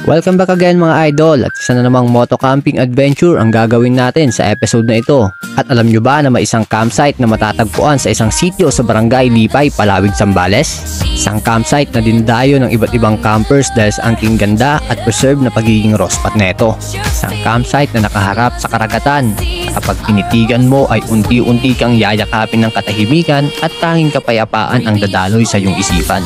Welcome back again mga idol, at isa na namang moto camping adventure ang gagawin natin sa episode na ito. At alam nyo ba na may isang campsite na matatagpuan sa isang sitio sa Barangay Lipay, Palawig, Zambales? Isang campsite na dindayo ng iba't ibang campers dahil sa angking ganda at preserve na pagiging raw spot neto. Isang campsite na nakaharap sa karagatan. Kapag tinitigan mo ay unti-unti kang yayakapin ng katahimikan at tanging kapayapaan ang dadaloy sa iyong isipan.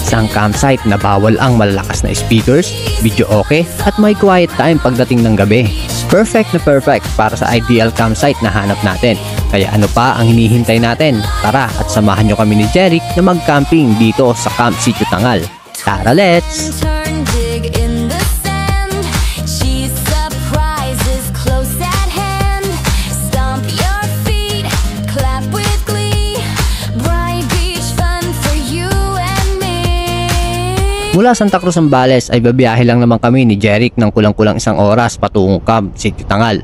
Isang campsite na bawal ang malalakas na speakers, video okay, at may quiet time pagdating ng gabi. Perfect na perfect para sa ideal campsite na hanap natin. Kaya ano pa ang hinihintay natin? Tara at samahan nyo kami ni Jeric na mag-camping dito sa Camp Sitio Tangal. Tara, let's! Mula Santa Cruz, Zambales ay babiyahe lang naman kami ni Jeric ng kulang-kulang 1 oras patungong Camp Sitio Tangal.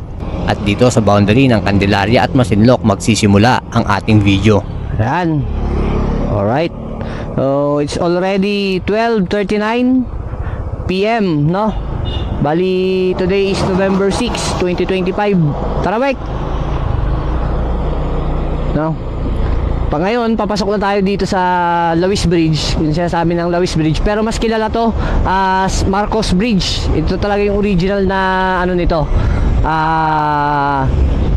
At dito sa boundary ng Candelaria at Masinloc magsisimula ang ating video. Ayan. Alright. So it's already 12:39 PM, no? Bali, today is November 6, 2025. Tara, bike! No? Pa ngayon, papasok na tayo dito sa Lewis Bridge. Yung sinasabi ng Lewis Bridge. Pero mas kilala to as Marcos Bridge. Ito talaga yung original na ano nito,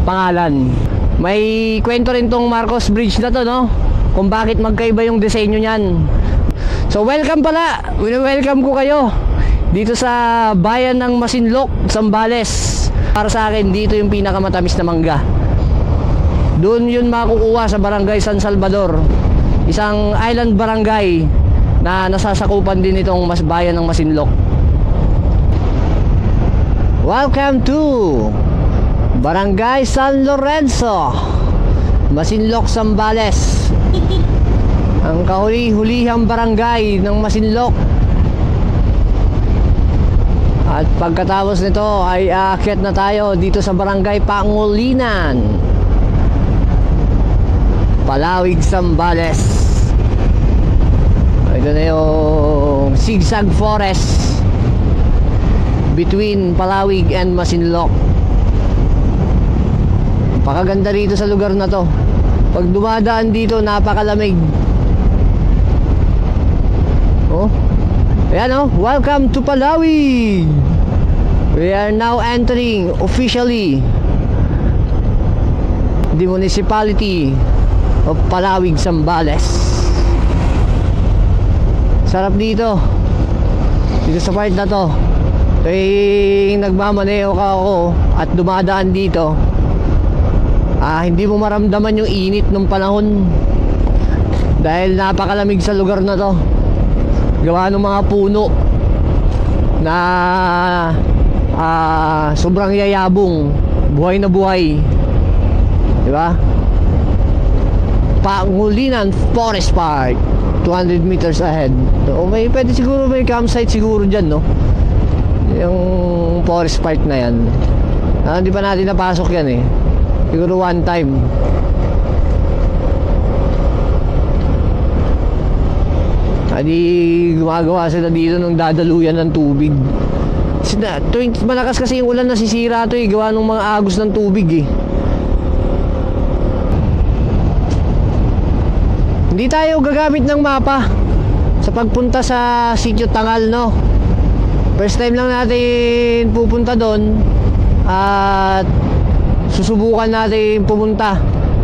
pangalan. May kwento rin tong Marcos Bridge na to, no? Kung bakit magkaiba yung disenyo niyan. So welcome pala. Welcome ko kayo dito sa bayan ng Masinloc, Zambales. Para sa akin, dito yung pinakamatamis na mangga. Doon yun makukuha sa Barangay San Salvador, isang island barangay na nasasakupan din itong bayan ng Masinloc. Welcome to Barangay San Lorenzo, Masinloc, Zambales. Ang kahuli-hulihang barangay ng Masinloc. At pagkatapos nito ay aakyat na tayo dito sa Barangay Pangulinan, Palawig, Zambales. Ito na yung zigzag forest between Palawig and Masinloc. Pakaganda rito sa lugar na to. Pag dumadaan dito, napakalamig. Oh, ayan, oh, welcome to Palawig. We are now entering officially the municipality of Palawig, Zambales. Sarap dito sa part na to. Kaya nagmamaneo ka ako at dumadaan dito, hindi mo maramdaman yung init ng panahon dahil napakalamig sa lugar na to. Gawa ng mga puno na sobrang yayabong, buhay na buhay, di ba? Pangulinan Forest Park, 200 meters ahead. So, pwede siguro may campsite siguro dyan, no? Yung Forest Park na yan. Hindi pa natin napasok yan, eh. Siguro one time. Gumagawa sila dito ng dadaluyan ng tubig. Malakas kasi yung ulan, nasisira to, eh. Gawa ng mga agos ng tubig, eh. Hindi tayo gagamit ng mapa sa pagpunta sa Sitio Tangal, no? First time lang natin pupunta doon at susubukan natin pumunta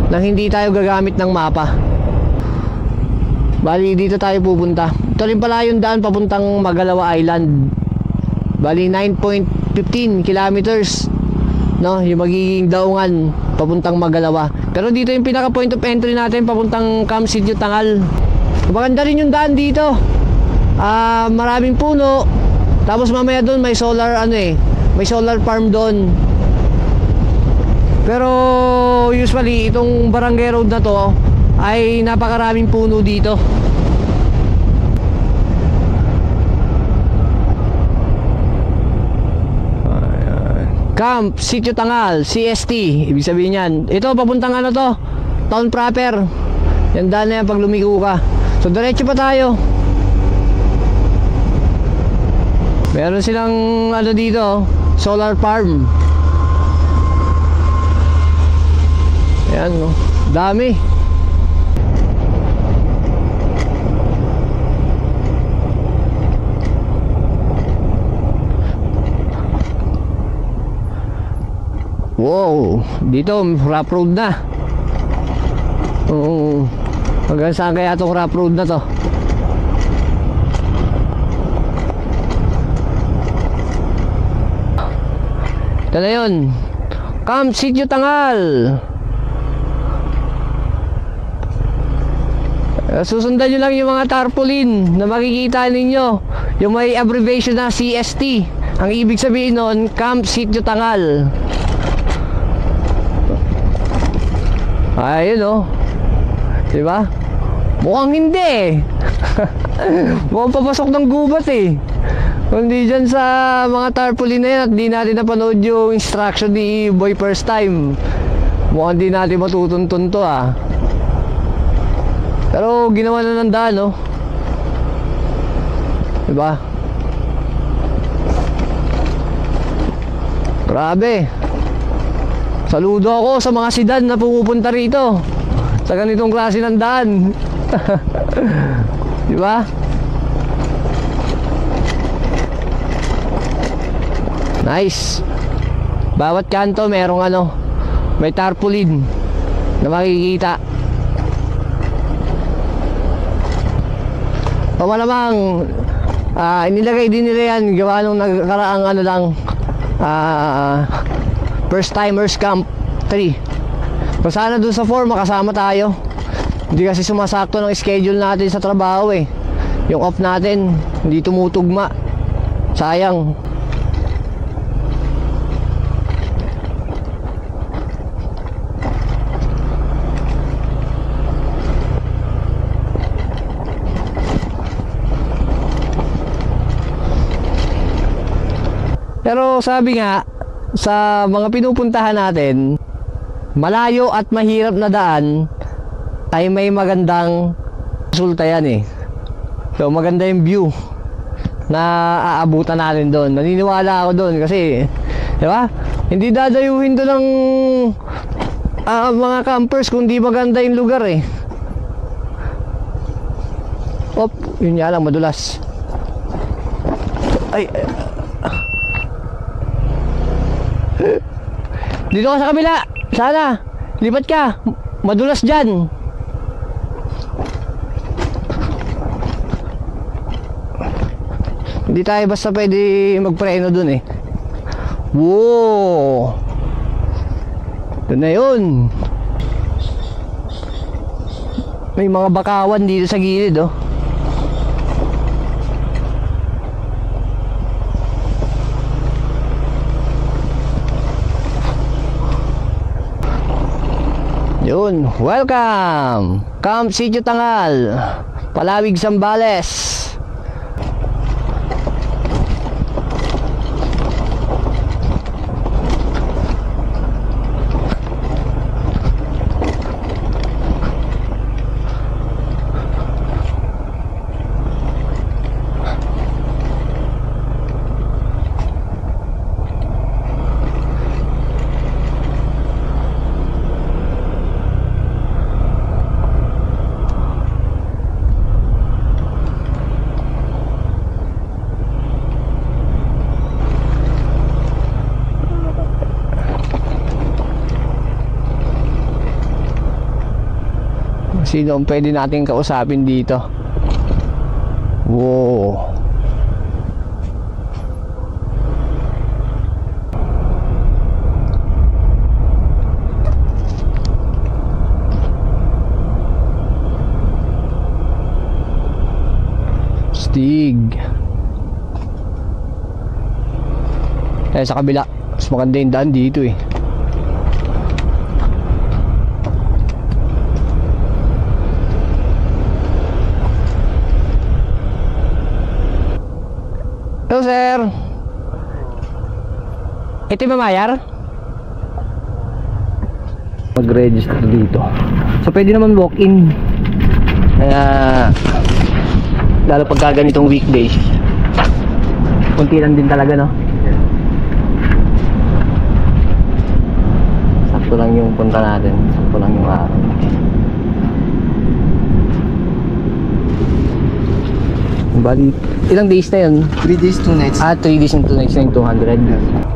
nang hindi tayo gagamit ng mapa. Bali, dito tayo pupunta. Ito rin pala yung daan papuntang Magalawa Island. Bali, 9.15 kilometers, no? Yung magiging daungan papuntang Magalawa. Pero dito yung pinaka point of entry natin papuntang Camp Sitio Tangal. Maganda rin yung daan dito. Maraming puno. Tapos mamaya doon may solar may solar farm doon. Pero usually itong barangay road na to ay napakaraming puno dito. Camp Sitio Tangal, CST, ibig sabihin yan. Ito papuntang ano to, town proper. Yan daan na yan pag lumiko ka. So diretso pa tayo. Meron silang ano dito, solar farm. Ayan, no? Dami. Wow, dito rough road na. Oo. Hanggang saan kaya itong rough road na to? Ito na yun, Camp Sitio Tangal. Susundan nyo lang yung mga tarpaulin na makikita ninyo, yung may abbreviation na CST. Ang ibig sabihin nun, Camp Sitio Tangal. Ayun o, diba? Mukhang hindi mukhang papasok ng gubat eh. Kundi dyan sa mga tarpaulin na yan at di natin napanood yung instruction ni Boy first time, mukhang di natin matutuntun to ah. Pero ginawa na ng daan, no? Diba? Grabe. Saludo ako sa mga sedan na pumupunta rito sa ganitong klase ng daan. Diba? Nice. Bawat kanto merong ano, may tarpaulin na makikita. O malamang inilagay din nila yan gawa nung nagkaraang ano lang, First Timers Camp 3. Kung sana dun sa 4 makasama tayo. Hindi kasi sumasakto ng schedule natin sa trabaho eh. Yung off natin hindi tumutugma. Sayang. Pero sabi nga, sa mga pinupuntahan natin, malayo at mahirap na daan ay may magandang resulta yan eh. So maganda yung view na aabutan natin doon. Naniniwala ako doon kasi, di ba? Hindi dadayuhin doon ng mga campers kung di maganda yung lugar eh. Op, yun nga lang, madulas. Ay, dito ka sa kabila. Sana lipat ka. Madulas dyan. Hindi tayo basta pwede magpreno dun eh. Wow, doon na yun. May mga bakawan dito sa gilid oh. Yun, welcome! Camp Sitio Tangal, Palawig, Zambales. Sino ang pwede natin kausapin dito? Wow. Stig. Sa kabila, mas maganda yung daan dito eh. Hello sir. Ito yung mamayar? Mag-register dito. So pwede naman walk-in. Kaya lalo pagka ganitong weekdays. Kunti lang din talaga, no? Sakto lang yung punta natin. Sakto lang yung araw. Bali, ilang days na yun? 3 days, 2 nights. 3 days and 2 nights na yung 200. Yes.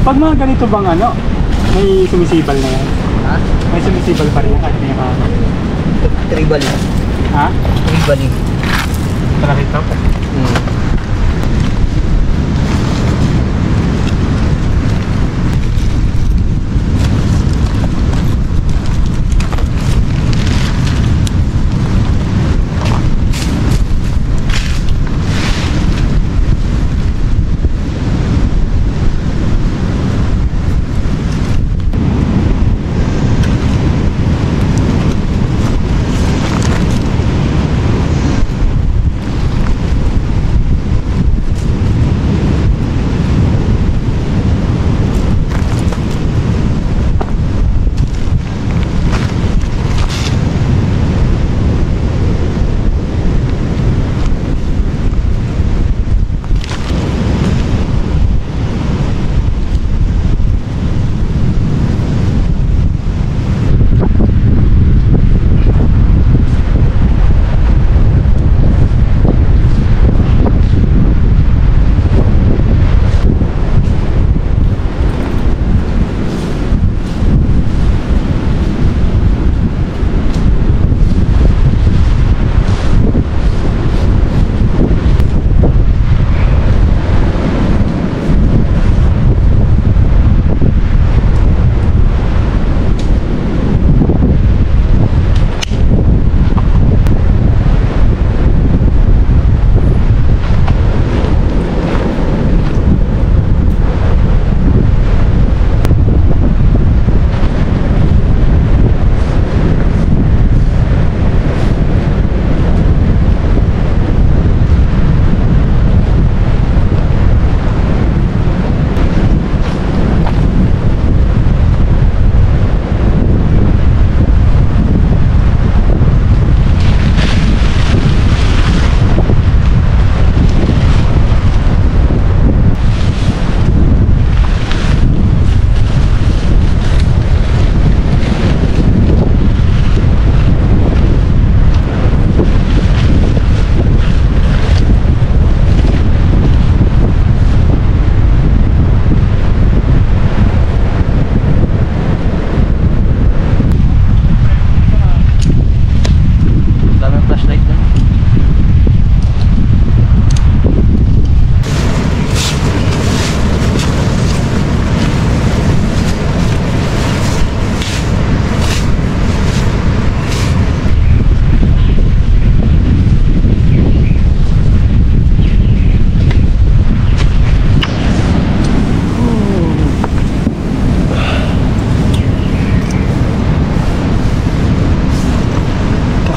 Pag mga ganito bang ano, may sumisibal na yan? Ha? May sumisibal pa rin yan kahit may nakaka. Tribal. Ha? Tribal. Tara rito?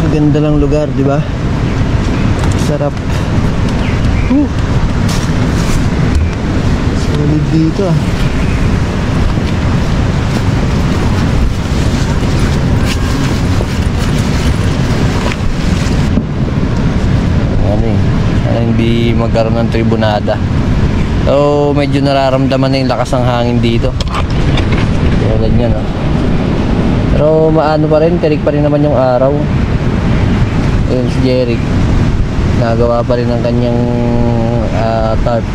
Ganda ng lugar, di ba? Sarap. Solid. dito ah. Ano eh, sana hindi magkaroon ng tribunada. So medyo nararamdaman na yung lakas ng hangin dito. Tulad yan oh. Pero maano pa rin, tirik pa rin naman yung araw. Ayun si Jeric, nagawa pa rin ang kanyang tarp.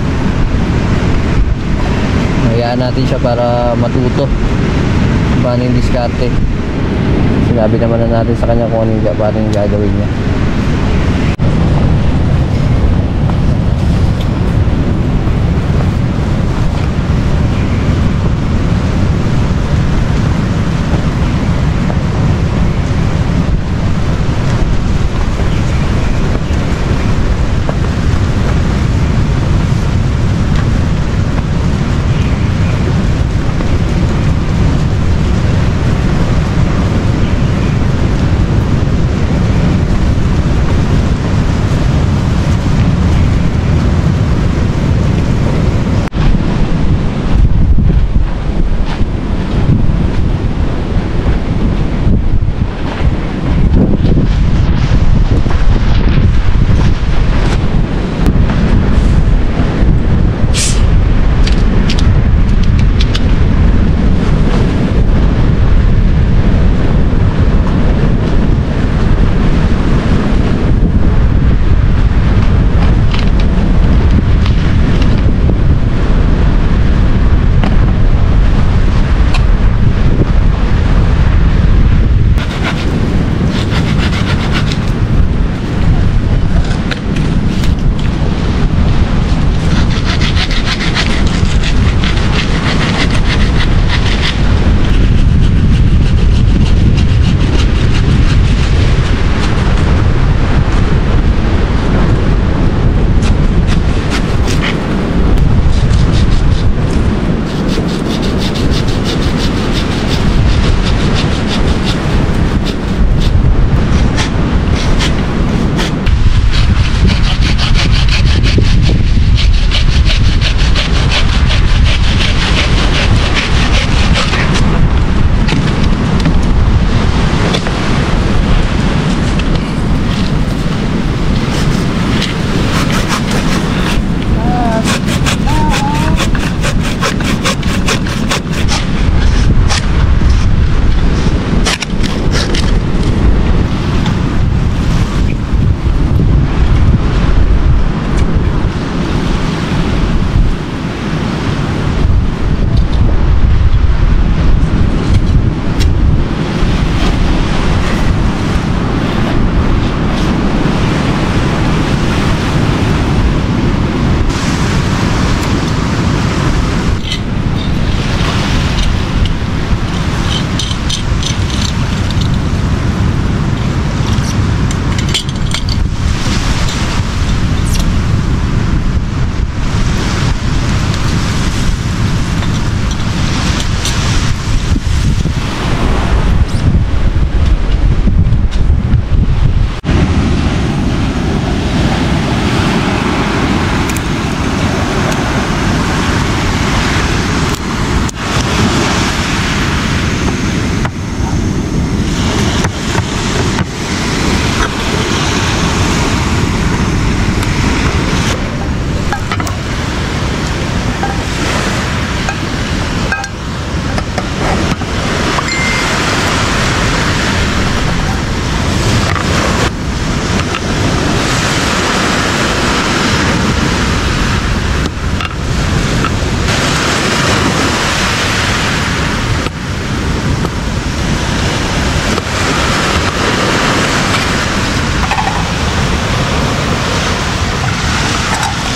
Hayaan natin siya para matuto paano yung diskarte. Sinabi naman na natin sa kanya kung paano yung gagawin niya.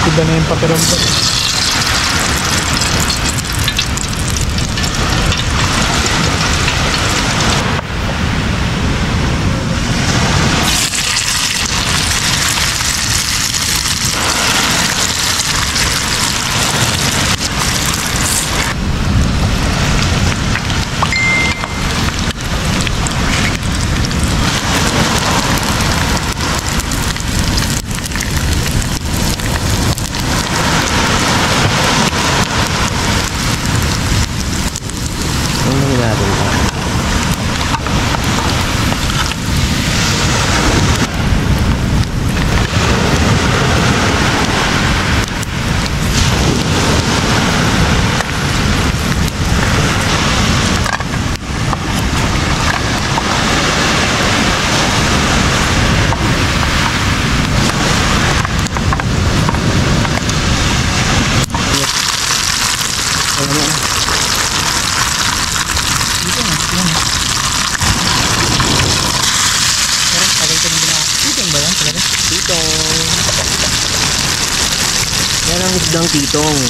Iba na yung pakiramdam. natin ito. Yan ang isdang titong.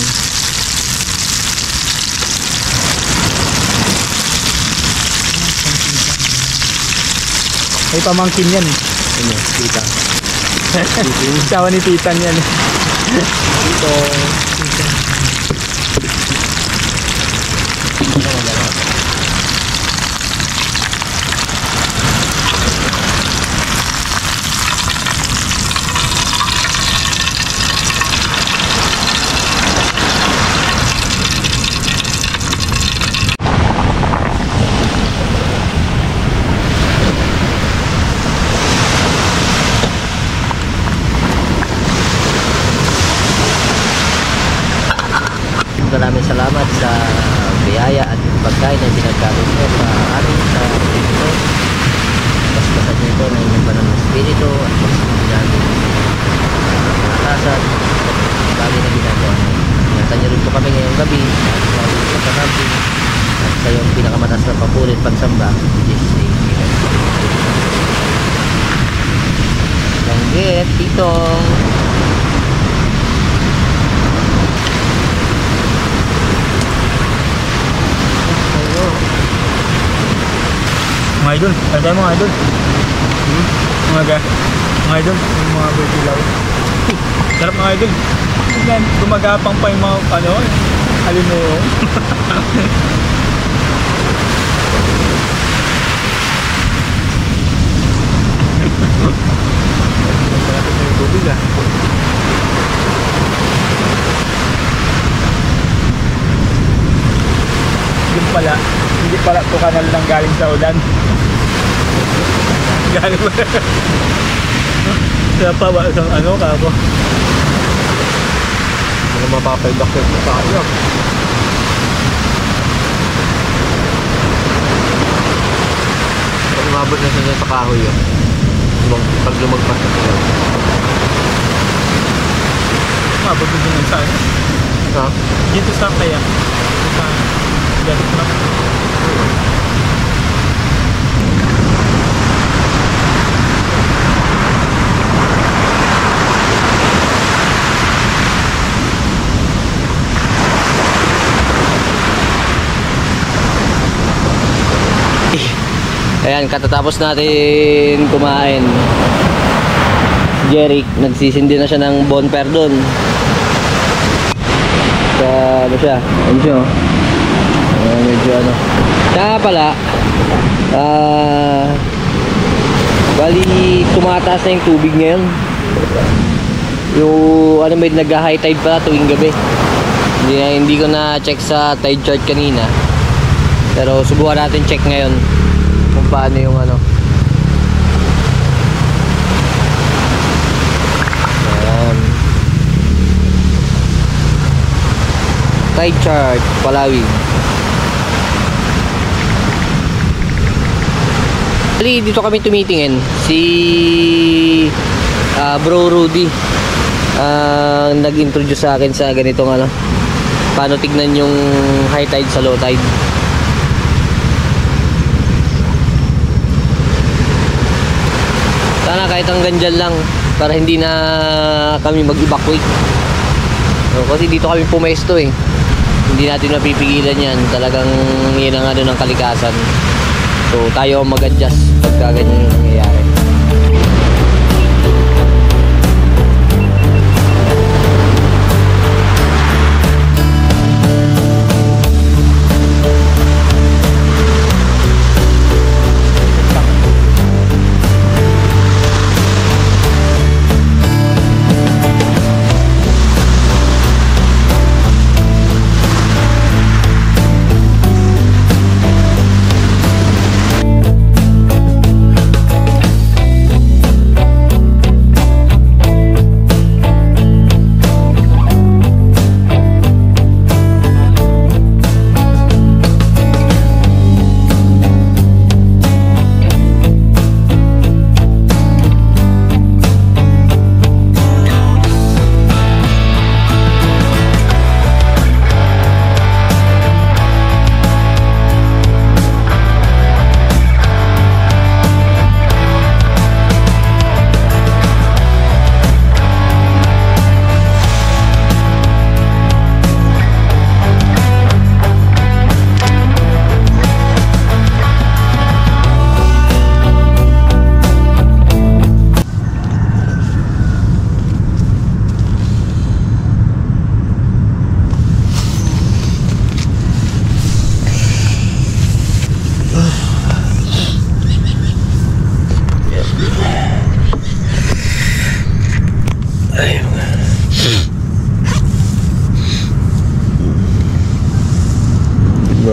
May pamangkin yan eh. Ano, tita. Sawa ni Titan yan eh. Titong. Maraming salamat sa biyaya at pagkain na pinagkaroon ko sa amin sa dito. Basbasan niyo ito ng inyong banal na espiritu at pagsasabi natin kalakasan at bagay na ginagawa niyo. Ingatan niyo rin po kami ngayong gabi at sa pagkakamping at sa iyong pinakamataas na papulit pagsamba. Jesus name. Langgit, titong. Mga idol, kaya tayo mga idol. Mga idol, yung mga bertilaw. Sarap mga idol. Tignan, gumagapang pa yung mga ano, alimuo. Sarap ito yung tubig ah. Yung pala, hindi pala ito kanal lang galing sa ulan. Galing ba? Kaya pa ba isang ano kako? Ano mapapay-doctor sa tayo? Pag umabot na siya sa kahoy yun. Pag lumagpas na siya. Mabot din ng saan. Ha? Dito sa kaya. Sa ganito lang. Ayan, katatapos natin kumain. Jeric, nagsisindi na siya ng bonfire doon. Sa ano siya? Ano siya? Medyo ano. Kaya pala, bali tumataas na yung tubig ngayon. Yung ano, may nag-high tide pa tuwing gabi. Hindi ko na check sa tide chart kanina. Pero subukan natin check ngayon kung paano yung ano. Tide chart, Palawig. Actually, dito kami tumitingin. Si Bro Rudy nag-introduce sa akin sa ganitong ano, paano tignan yung high tide sa low tide. Sana kahit hanggang dyan lang para hindi na kami mag-evacuate. So, kasi dito kami pumesto eh. Hindi natin mapipigilan yan. Talagang yun ang ano ng kalikasan. So tayo mag-adjust pagka ganyan yung nangyayari.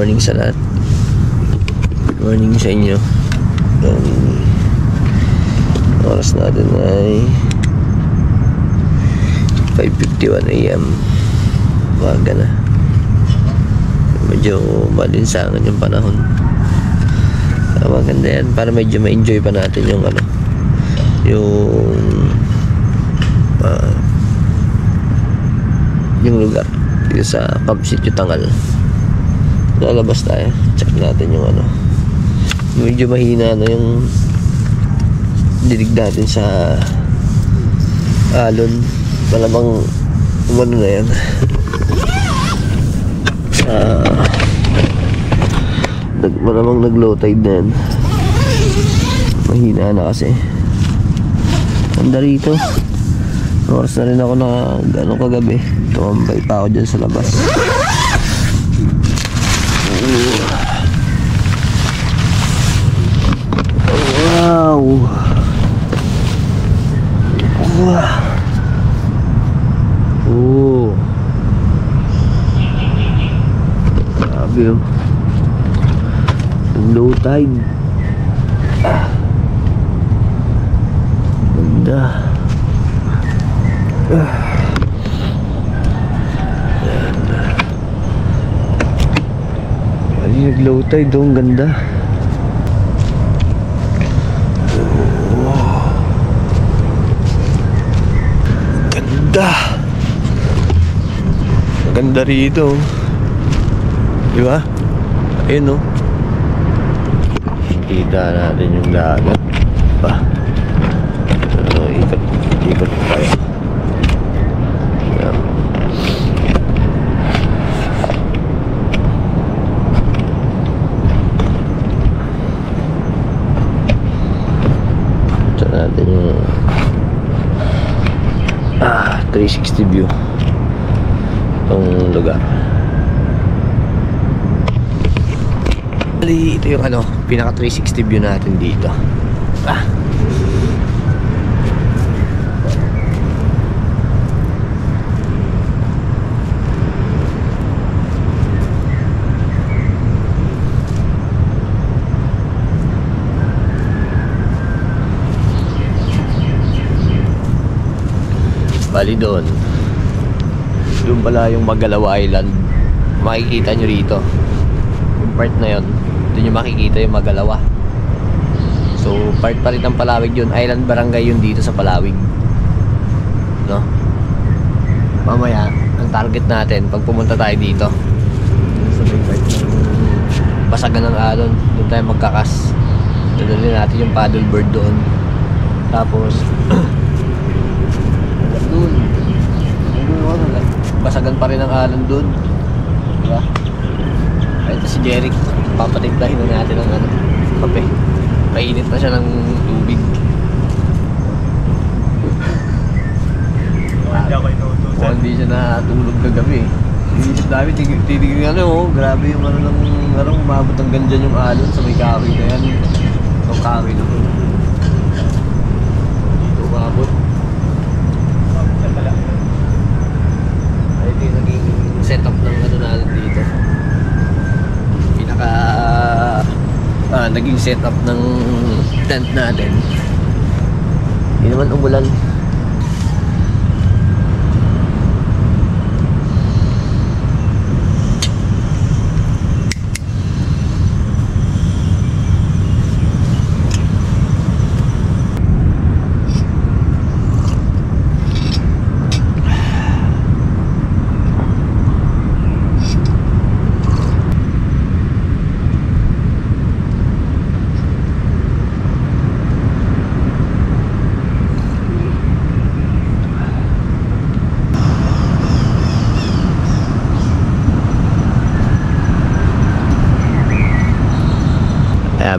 morning sa lahat. Good morning sa inyo. Oras natin ay 5:51 AM. Umaga na. Medyo malinsangan yung panahon. Maganda yan para medyo ma-enjoy pa natin yung ano, yung lugar dito sa Camp Sitio Tangal. Lalabas tayo, check natin yung ano, medyo mahina na yung dinig natin sa alon. Malamang umano na yan. Malamang nag low tide na yan. Mahina na kasi. Ganda rito. Oras na rin ako na gano'ng kagabi. Tumambay pa ako dyan sa labas. Wow! Wow! Oh! Grabe yun. Low tide. Ganda. Ay, nag-low tide doon. Ganda. Wow. Ganda. Ganda rito. Di ba? Ayun, no? Kita natin yung dagat pa. So, ikot tayo. Yan. Ito natin yung 360 view itong lugar. Ito yung ano, pinaka 360 view natin dito. Bali doon pala yung Magalawa Island. Makikita nyo rito yung part na yon. Doon yung makikita yung Magalawa. So part pa rin ng Palawig yun. Island Barangay yun dito sa Palawig, no? Mamaya ang target natin pag pumunta tayo dito sa may part ng Basagan ng Alon, doon tayo magkakas. Dadalhin natin yung paddleboard doon. Tapos doon Basagan pa rin ang alon doon, diba? Ito si Jeric, papatimplahin na natin ng ano, kape. Painit na siya ng tubig. Hindi siya natulog kagabi. Inisip namin, titigil ano, grabe yung ano ng ano, umabot ng ganyan yung alon sa may kahoy na yan. Yung kahoy na doon. Dito umabot. Ito yung naging setup ng ano natin dito. Naging setup ng tent natin. Hindi naman umulan.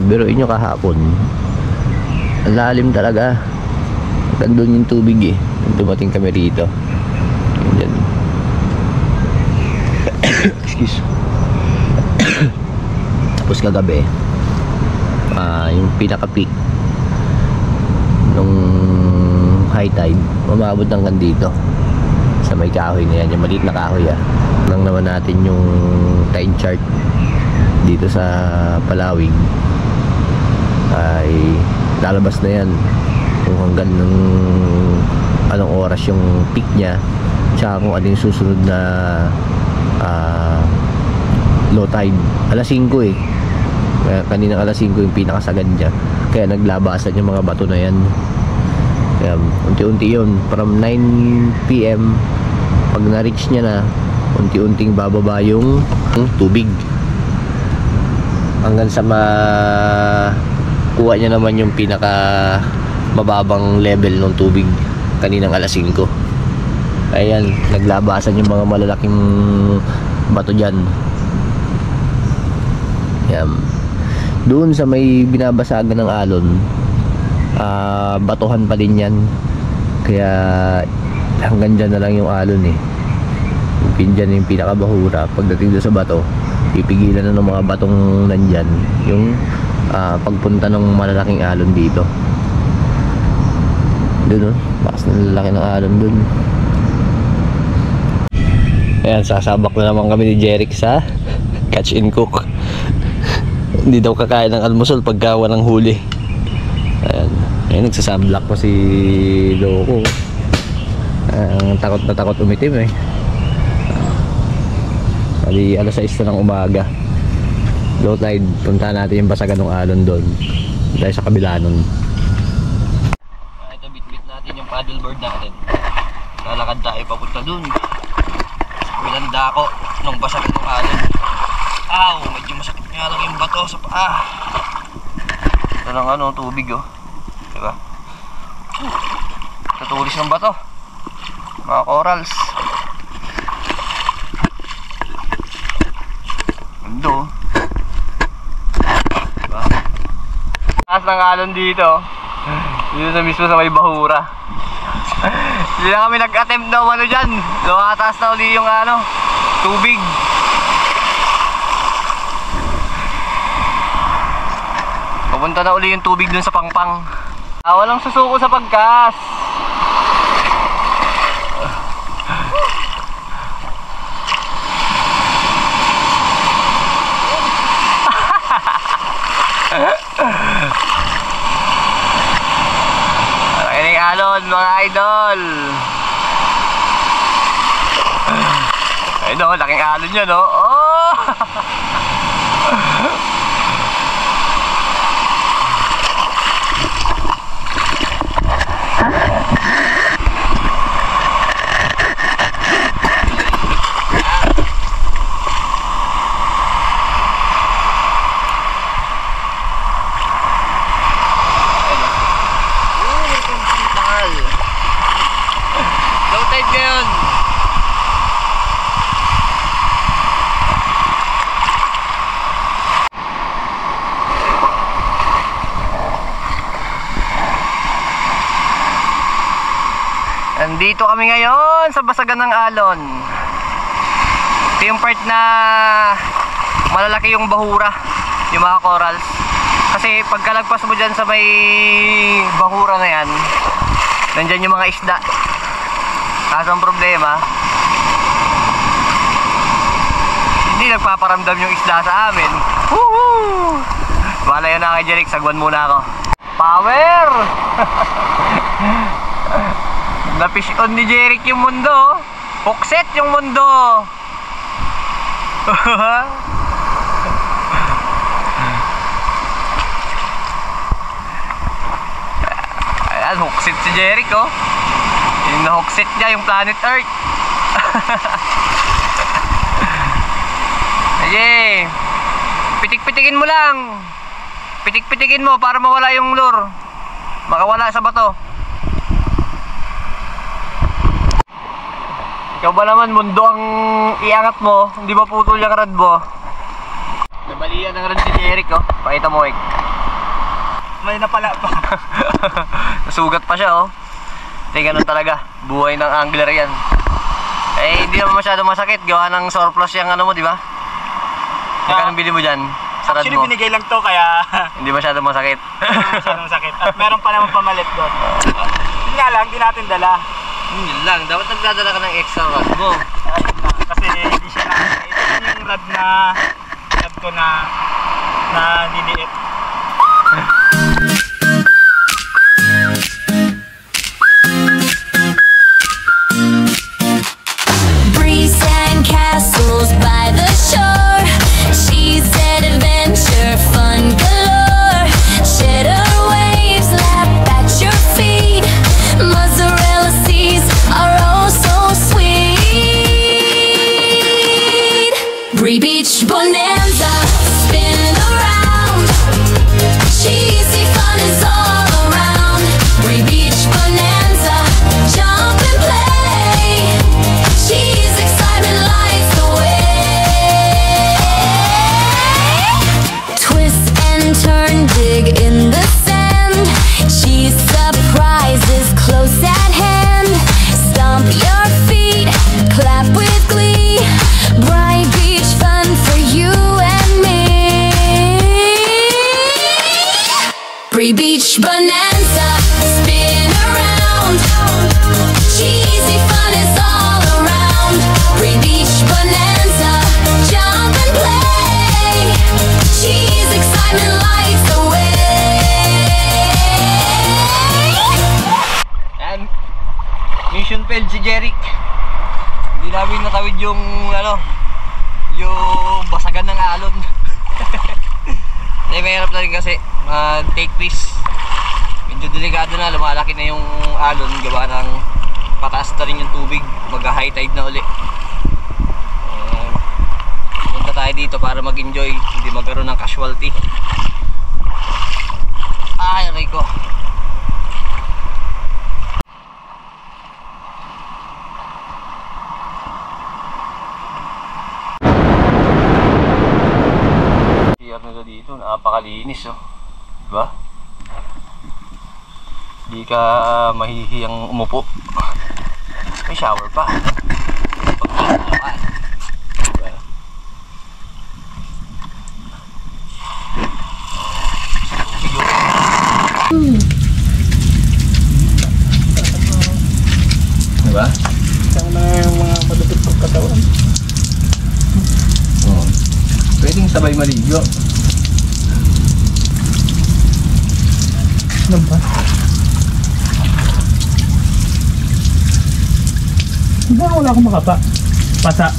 Biruin nyo kahapon, ang lalim talaga. Nandun yung tubig eh nung dumating kami rito. Yan. Excuse. Tapos kagabi yung pinaka peak nung high tide, umabot hanggang dito sa may kahoy na yan, yung maliit na kahoy lang naman natin yung tide chart dito sa Palawig ay lalabas na yan kung hanggang anong oras yung peak niya, tsaka kung ano yung susunod na low tide. Alas 5 eh, kaya kaninang alas 5 yung pinakasagad niya, kaya naglabasan yung mga bato na yan. Kaya unti-unti yun from 9 PM. Pag na-reach niya na, unti-unting bababa yung tubig hanggang sa kuha niya naman yung pinaka mababang level ng tubig kaninang alas 5. Ayan, naglabasan yung mga malalaking bato dyan. Ayan. Doon sa may binabasagan ng alon, batuhan pa din yan, kaya hanggang dyan na lang yung alon eh. Dyan yung pinakabahura. Pagdating doon sa bato, pipigilan na ng mga batong nandyan yung pagpunta ng malalaking alon dito. Doon bakas na lalaki ng alon doon. Ayan, sasabak na naman kami ni Jeric sa catch and cook. Hindi daw kakain ng almusal pagka walang huli. Ayan, nagsasablak pa si Loco. Takot na takot umitim eh. Bali alas 6 na ng umaga. Low tide, punta natin yung basagan ng alon doon. Dahil sa kabila nun. Ito, bit-bit natin yung paddleboard natin. Lalakad tayo papunta doon. Bilang dako nung basagan ng alon. Aw, medyo masakit nga lang yung bato sa paa. Ito lang tubig oh. Diba? Tutulis ng bato. Mga corals. Ganda oh. Diba? Taas ng alon dito. Dito na mismo sa may bahura. Hindi na kami nag-attempt na dyan. Lumataas na uli yung tubig. Papunta na uli yung tubig dun sa pangpang. Walang susuko sa pagkas. Makinig alon mga idol. Ayun o, laking alon yun o. Oh! Low tide ngayon. Nandito kami ngayon sa basagan ng alon. Ito yung part na malalaki yung bahura, yung mga corals. Kasi pagkalagpas mo dyan sa may bahura na yan, nandyan yung mga isda. Kaso ang problema, hindi nagpaparamdam yung isda sa amin. Woohoo! Wala yan na kay Jeric, sagwan muna ako. Power! Na-fish on ni Jeric yung mundo. Pukset yung mundo. Ayan, hookset si Jeric oh. Yung na-hookset niya, yung planet Earth. Aye. Pitik-pitikin mo lang. Pitik-pitikin mo para mawala yung lure. Makawala sa bato. Ikaw ba naman, mundo ang iangat mo, hindi ba putol yung rad mo? Nabalian ng rad si Jeric oh. Pakita mo, may napala pa. Nasugat pa siya oh. Tingnan ganun talaga, buhay ng angler yan. Eh hindi naman masyado masakit, gawa ng surplus yung mo, di ba? Magkano bili mo dyan? Sa rad Actually mo? binigay lang to kaya Hindi masyado masakit. hindi masyado masakit. At meron pa naman pamalit doon. Yun nga lang, di natin dala. Yun lang, dapat nagdadala ka ng extra rod mo. Kasi hindi siya na, ito yung rad ko na naliliit. Breeze and castles by the shore. She said adventure, fun galore. Cheddar waves lap at your feet. Mozzarella seas are oh so sweet. Bree Beach Bonanza, spin around. Cheesy fun is all around. Bree Beach Bonanza, jump and play. Cheese excitement lights the way. Twist and turn, dig in the sand. Cheese surprises close at hand. Stomp your feet, clap with glee. Bright beach fun for you and me. Bree Beach Bonanza, spin around. Cheesy fun is all around. Bree Beach Bonanza, jump and play. Cheese excitement lights the way. Yan. Mission failed si Jeric. Hindi namin natawid yung yung basagan ng alon. Hindi, mahirap na rin kasi mag-take fish. Medyo delikado na, lumalaki na yung alon, gawa ng pataas na rin yung tubig, mag-high tide na uli. Punta tayo dito para mag-enjoy, hindi magkaroon ng casualty. Ay, Rico. Pier nila dito, napakalinis oh. Diba? Di ka mahihiyang umupo. May shower pa. Pagkakalawan. Diba? Diba? Sana yung mga malupit pang katawan. Oo. Pwedeng sabay maligo. Ano ba? Ba, wala akong makapa. Pasa.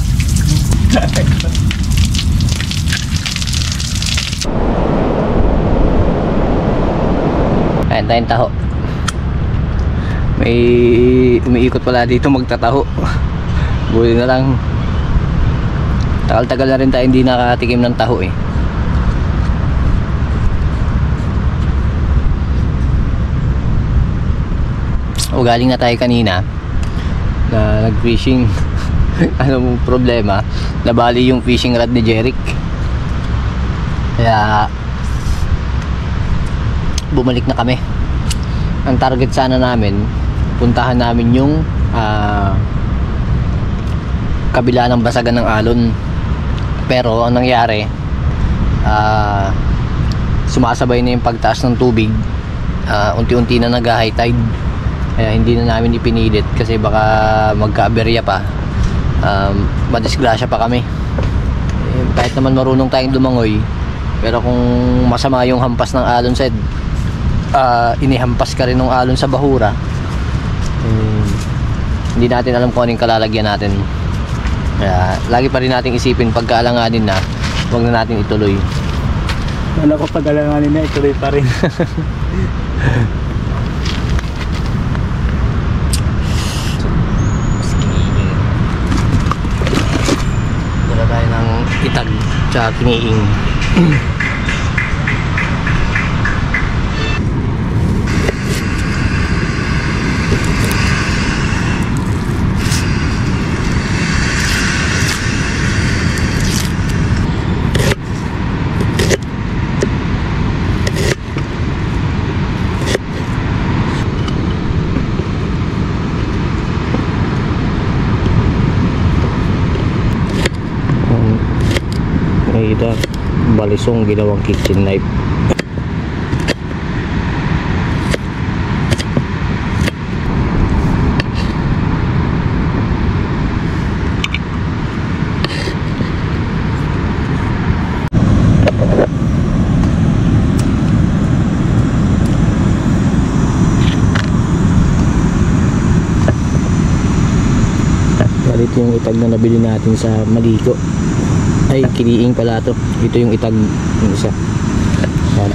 Ayan tayong taho. May umiikot pala dito magtataho. Buti na lang. Tagal-tagal na rin tayo hindi nakatikim ng taho eh. O galing na tayo kanina na nag-fishing. Ano problema? Nabali yung fishing rod ni Jeric. Kaya bumalik na kami. Ang target sana namin, puntahan namin yung kabila ng basagan ng alon. Pero ang nangyari, sumasabay na yung pagtaas ng tubig. Unti-unti na nag-high tide. Kaya hindi na namin ipinilit kasi baka magka-aberya pa. Madisgrasya pa kami. Kahit naman marunong tayong lumangoy, pero kung masama yung hampas ng alon sa inihampas ka rin ng alon sa bahura, hindi natin alam kung anong kalalagyan natin. Kaya lagi pa rin nating isipin pagkaalanganin na, huwag na natin ituloy. Wala ko pag-alanganin na, ituloy pa rin. Dala tayo ng itag tsaka kiniing. Nakikita, balisong ginawang kitchen knife. yung itag na nabili natin sa Maliko. Ay, Kiliing pala to. Ito yung itag yung isa. Yan.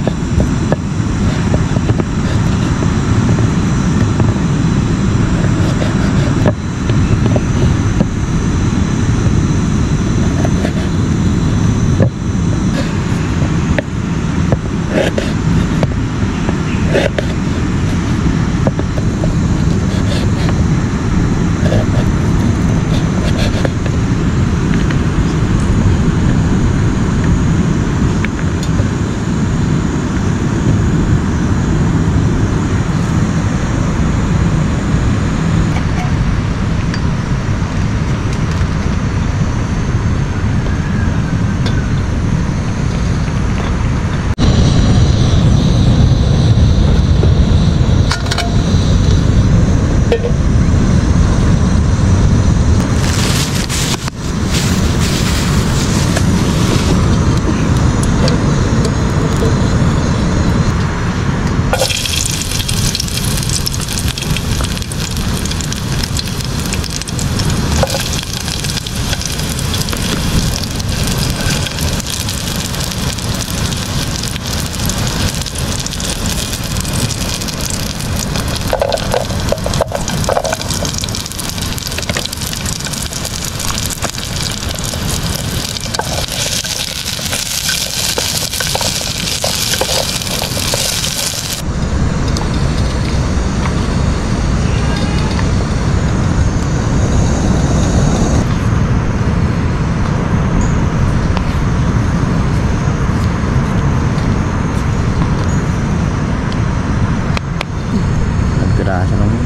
Nagkirasa naman.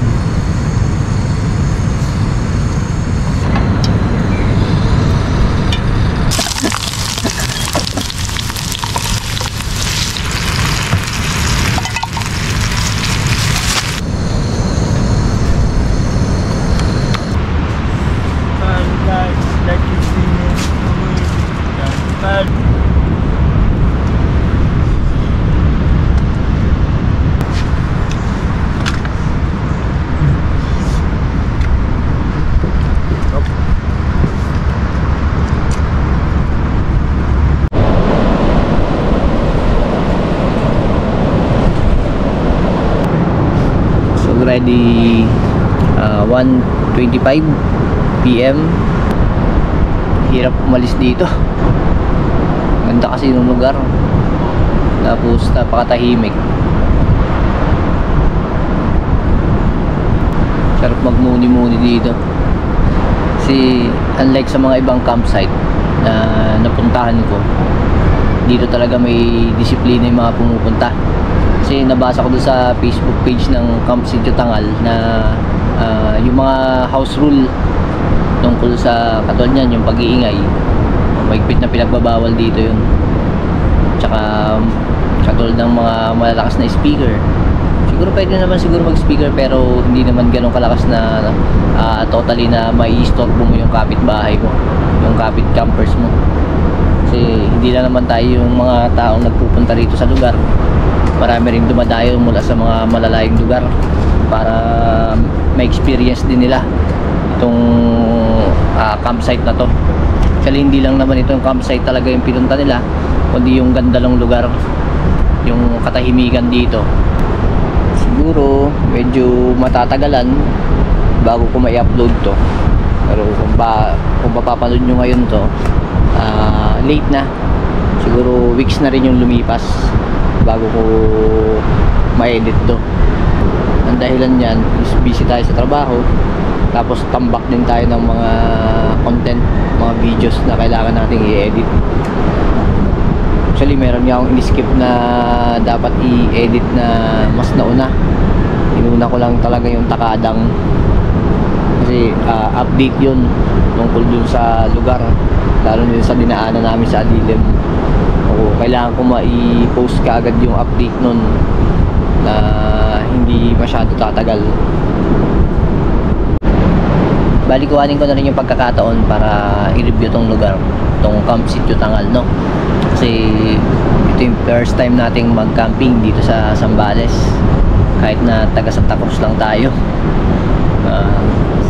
Guys, like you see me. So already 1:25 PM. Hirap umalis dito. Ganda kasi yung lugar. Tapos napakatahimik. Sarap magmuni-muni dito. Kasi unlike sa mga ibang campsite na napuntahan ko, dito talaga may disiplina yung mga pumupunta. Kasi nabasa ko doon sa Facebook page ng Camp Sitio Tangal na yung mga house rule tungkol sa katulad niyan, yung pag-iingay, mahigpit na pinagbabawal dito yun. Tsaka katulad ng mga malalakas na speaker, siguro pwede naman siguro mag-speaker pero hindi naman ganun kalakas na totally na mai-istorbo mo yung kapitbahay mo, yung kapit campers mo. Kasi hindi lang naman tayo yung mga taong nagpupunta rito sa lugar, marami rin dumadayo mula sa mga malalayong lugar para ma-experience din nila itong campsite na to. Actually hindi lang naman itong campsite talaga yung pinunta nila, kundi yung ganda ng lugar, yung katahimikan dito. Siguro medyo matatagalan bago ko ma-upload to, pero kung mapapanood nyo ngayon to, late na, siguro weeks na rin yung lumipas bago ko ma-edit to. Ang dahilan niyan is busy tayo sa trabaho, tapos tambak din tayo ng mga content, mga videos na kailangan nating i-edit. Actually meron nga akong in-skip na dapat i-edit na mas nauna. Inuna ko lang talaga yung Takadang kasi update yun tungkol dun sa lugar, lalo din sa dinaanan namin sa Adilim. O kailangan ko ma-i-post kaagad yung update nun na hindi masyado tatagal. Balikuhanin ko na rin yung pagkakataon para i-review tong lugar, tong Camp Sitio Tangal, no? Kasi ito yung first time nating mag-camping dito sa Zambales, kahit na taga Santa Cruz lang tayo.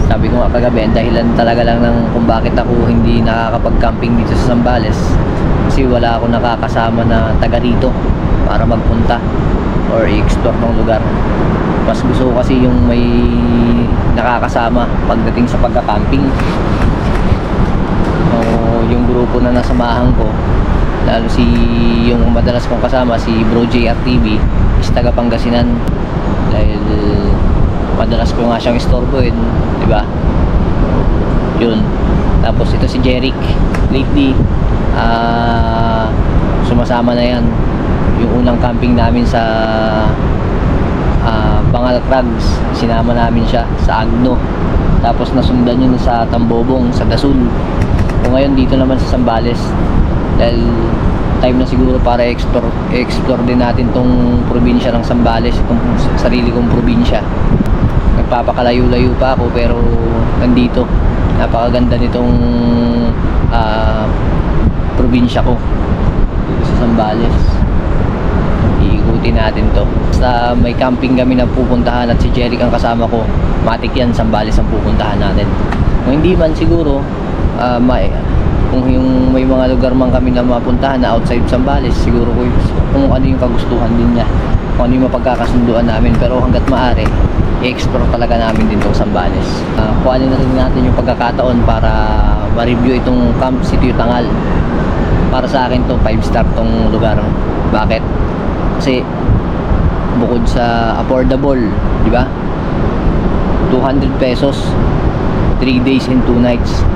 Sabi ko nga kagabi, ang dahilan talaga lang ng kung bakit ako hindi nakakapag-camping dito sa Zambales kasi wala ako nakakasama na taga rito para magpunta or i-explore ng lugar. Mas gusto ko kasi yung may nakakasama pagdating sa pagka-camping. Yung grupo na nasamahan ko, lalo yung madalas kong kasama, si Bro JRTV, is taga Pangasinan. Dahil madalas ko nga siyang istorbohin, di ba? Yun. Tapos ito si Jeric, lately sumasama na yan. Yung unang camping namin sa Bangal Crags, sinama namin siya sa Agno. Tapos nasundan yun sa Tambobong, sa Dasul. O ngayon dito naman sa Zambales, dahil time na siguro para explore din natin tong probinsya ng Zambales, itong sarili kong probinsya. Nagpapakalayo-layo pa ako pero nandito. Napakaganda nitong probinsya ko dito sa Zambales. Iikutin natin to. Basta may camping kami na pupuntahan at si Jeric ang kasama ko, matik yan, Zambales ang pupuntahan natin. Kung hindi man siguro kung yung may mga lugar man kami na mapuntahan na outside Zambales, siguro kung ano yung kagustuhan din niya, kung ano yung mapagkakasunduan namin. Pero hanggat maaari, i-explore talaga namin din itong Zambales. Kuhanin na rin natin yung pagkakataon para ma-review itong Camp Sitio Tangal. Para sa akin to 5-star tong lugar. Bakit? Kasi bukod sa affordable, di ba? 200 pesos 3 days and 2 nights.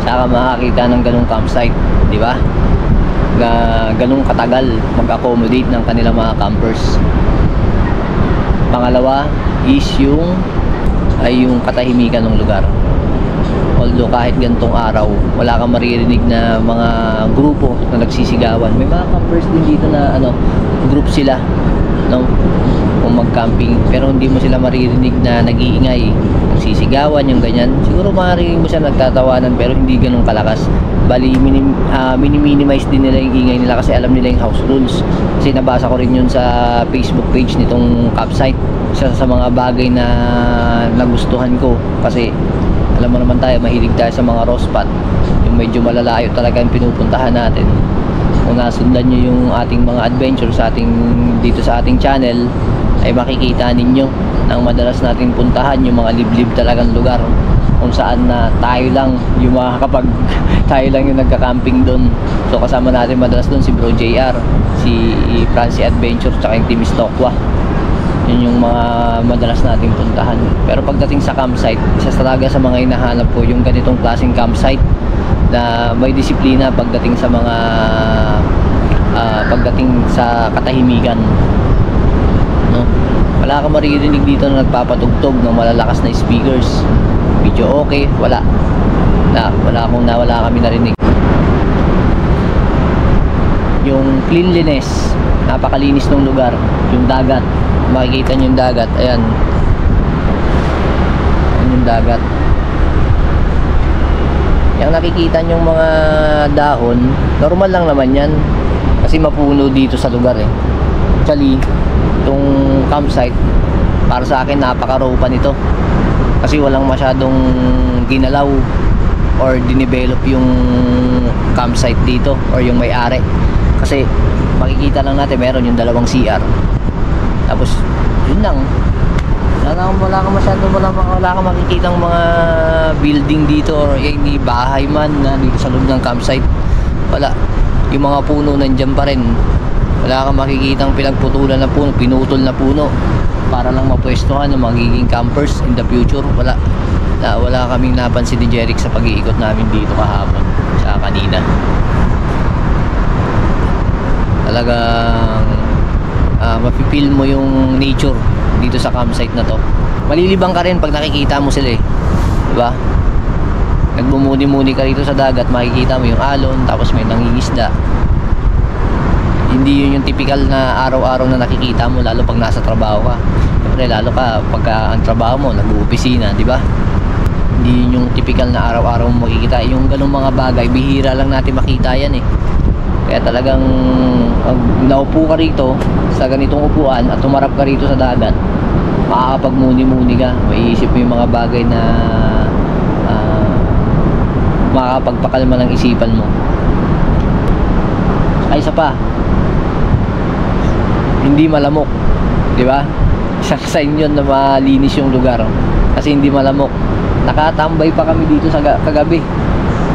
Saka makakita ng ganung campsite, di ba? Ganung katagal mag-accommodate ng kanilang mga campers. Pangalawa is yung katahimikan ng lugar. Although kahit gantong araw, wala kang maririnig na mga grupo na nagsisigawan. May mga campers din dito na group sila, no? Kung mag-camping, pero hindi mo sila maririnig na nag-iingay, nagsisigawan, yung ganyan. Siguro maririnig mo siya nagtatawanan pero hindi ganun kalakas. Bali, minimize din nila yung ingay nila kasi alam nila yung house rules. Kasi nabasa ko rin yun sa Facebook page nitong campsite. Isa sa mga bagay na nagustuhan ko kasi alam mo naman tayo, mahilig tayo sa mga raw spot, yung medyo malalayo talaga yung pinupuntahan natin. Kung nasundan nyo yung ating mga adventure dito sa ating channel, ay makikita ninyo nang madalas natin puntahan yung mga liblib talagang lugar kung saan na tayo lang yung tayo lang yung nagka-camping doon. So kasama natin madalas doon si Bro JR, si Francie Adventure, tsaka yung Team Stokwa. Yun yung mga madalas nating puntahan. Pero pagdating sa campsite, isa talaga sa mga hinahanap ko yung ganitong klaseng campsite na may disiplina pagdating sa mga pagdating sa katahimikan, no? Wala kang maririnig dito na nagpapatugtog ng malalakas na speakers. Video okay, wala kami narinig. Yung cleanliness, napakalinis ng lugar. Yung dagat, makikita nyo yung dagat, ayan yung dagat. Yung nakikita nyo yung mga dahon, normal lang naman yan kasi mapuno dito sa lugar eh. Actually, itong campsite para sa akin napaka-raw pa nito kasi walang masyadong ginalaw or dinevelop yung campsite dito or yung may-ari. Kasi makikita lang natin meron yung 2 CR, tapos yun lang, wala kang makikitang mga building dito or any bahay man na dito sa loob ng campsite. Wala, yung mga puno nandyan pa rin. Wala kang makikitang pinagputulan na puno, pinutol na puno para lang mapwestuhan ng magiging campers in the future. Wala kaming napansin ni Jeric sa pag-iikot namin dito kahapon sa kanina. Talagang mapipil mo yung nature dito sa campsite na to. Malilibang ka rin pag nakikita mo sila eh, diba? Nagbumuni-muni ka rito sa dagat, makikita mo yung alon, tapos may nangingisda. Hindi yun yung typical na araw-araw na nakikita mo, lalo pag nasa trabaho ka. Siyempre lalo ka pagka ang trabaho mo nag-uopisina, diba? Hindi yun yung typical na araw-araw mo makikita. Yung ganung mga bagay, bihira lang natin makita yan eh. Kaya talagang pag naupo ka rito sa ganitong upuan at tumarap ka rito sa dagat, makakapagmuni-muni ka, maiisip mo yung mga bagay na makakapagpakalma ng isipan mo. Ay, isa pa, hindi malamok, di ba? Isang sign yun na malinis yung lugar kasi hindi malamok. Nakatambay pa kami dito sa kagabi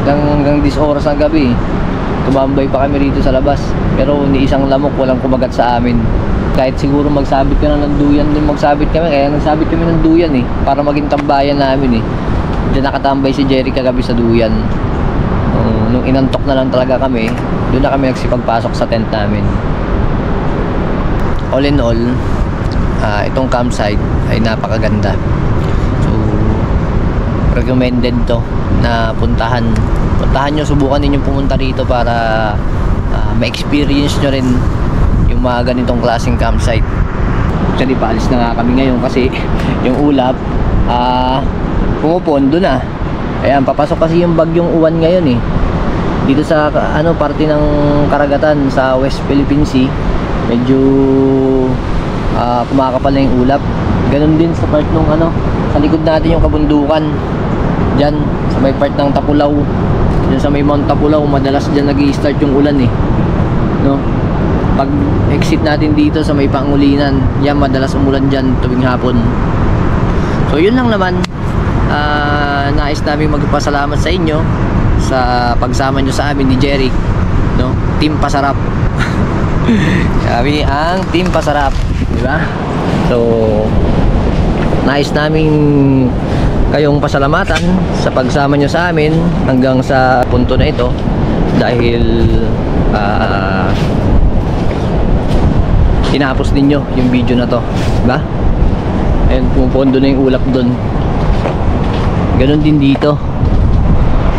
hanggang 10 oras ng gabi, tumambay pa kami rito sa labas, pero ni isang lamok walang kumagat sa amin. Kahit siguro magsabit ka na ng duyan din, magsabit kami, kaya nagsabit kami ng duyan para maging tambayan namin Diyan nakatambay si Jerry kagabi sa duyan. Nung inantok na lang talaga kami, doon na kami nagsipagpasok sa tent namin. All in all, itong campsite ay napakaganda. So, recommended to na puntahan nyo, subukan ninyong pumunta rito para ma-experience nyo rin yung mga ganitong klaseng campsite. Actually, paalis na nga kami ngayon kasi yung ulap pumupondo na. Ayan, papasok kasi yung bagyong Uwan ngayon dito sa parte ng karagatan sa West Philippine Sea. Medyo kumakapal na yung ulap. Ganon din sa part nung sa likod natin yung kabundukan. Diyan sa may part ng Tapulaw, diyan sa may Mount Tapulaw, madalas diyan nag-i-start yung ulan no? Pag exit natin dito sa may Pangulinan, yan madalas umulan diyan tuwing hapon. So yun lang naman, nais namin magpasalamat sa inyo sa pagsama nyo sa amin ni Jerry, no? Team Pasarap. Kami ang Team Pasarap, di ba? So nais namin kayong pasalamatan sa pagsama nyo sa amin hanggang sa punto na ito, dahil tinapos ninyo yung video na to, diba? Ayun, pumupondo na yung ulap dun. Ganon din dito.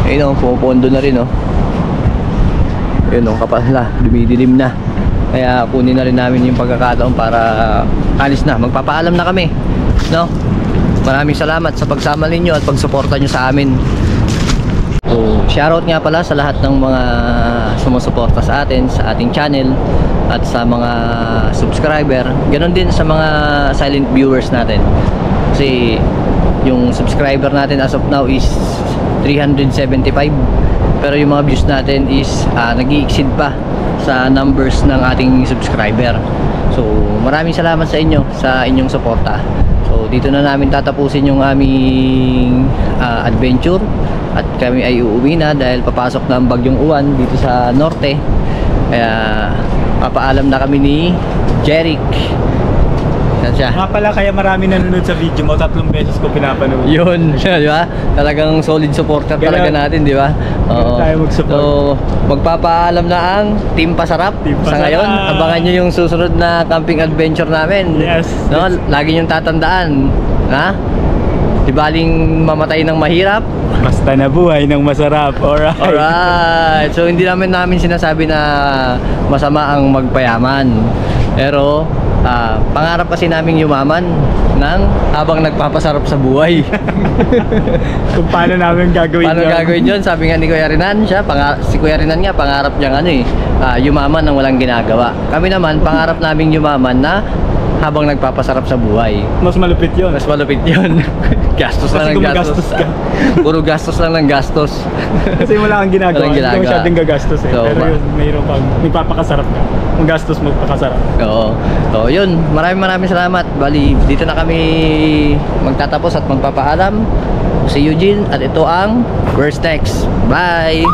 Ayun, pumupondo na rin ayun, kapal na, dumidilim na. Kaya kunin na rin namin yung pagkakataon para alis na, magpapaalam na kami, no? Maraming salamat sa pagsama ninyo at pagsuporta nyo sa amin. So, shoutout nga pala sa lahat ng mga sumusuporta sa atin, sa ating channel, at sa mga subscriber. Ganon din sa mga silent viewers natin. Kasi yung subscriber natin as of now is 375, pero yung mga views natin is nag-i-exceed pa sa numbers ng ating subscriber. So maraming salamat sa inyo, sa inyong suporta. So dito na namin tatapusin yung aming adventure, at kami ay uuwi na dahil papasok na ang bagyong Uwan dito sa norte. Kaya papaalam na kami ni Jeric. Nga pala, kaya marami nanonood sa video mo, 3 beses ko pinapanood. Yun, di ba? Talagang solid supporter talaga natin, di ba? Oo. Tayo mag-support. So, magpapaalam na ang Team Pasarap. Sa ngayon, abangan nyo yung susunod na camping adventure namin. Yes. No? Lagi nyo tatandaan, di baling mamatay ng mahirap, Basta nabuhay ng masarap. Alright. alright. So, hindi namin sinasabi na masama ang magpayaman. Pero, pangarap kasi naming yumaman ng habang nagpapasarap sa buhay. Kung paano namin gagawin Paano gagawin yun? Sabi nga ni Kuya Renan, si Kuya Renan nga, pangarap niyang yumaman ng walang ginagawa. Kami naman, pangarap naming yumaman na habang nagpapasarap sa buhay. Mas malupit yun. Mas malupit yun. Gastos lang ng gastos. Ka. Puro gastos lang ng gastos. Kasi wala kang ginagawa. Walang ginagawa. Hindi ka masyadong gagastos So, pero yun, mayroon kang magpapakasarap ka. Ang gastos magpakasarap. Oo. So, yun. Maraming salamat. Bali, dito na kami magtatapos at magpapaalam. Si Eugene at ito ang Worst Next. Bye!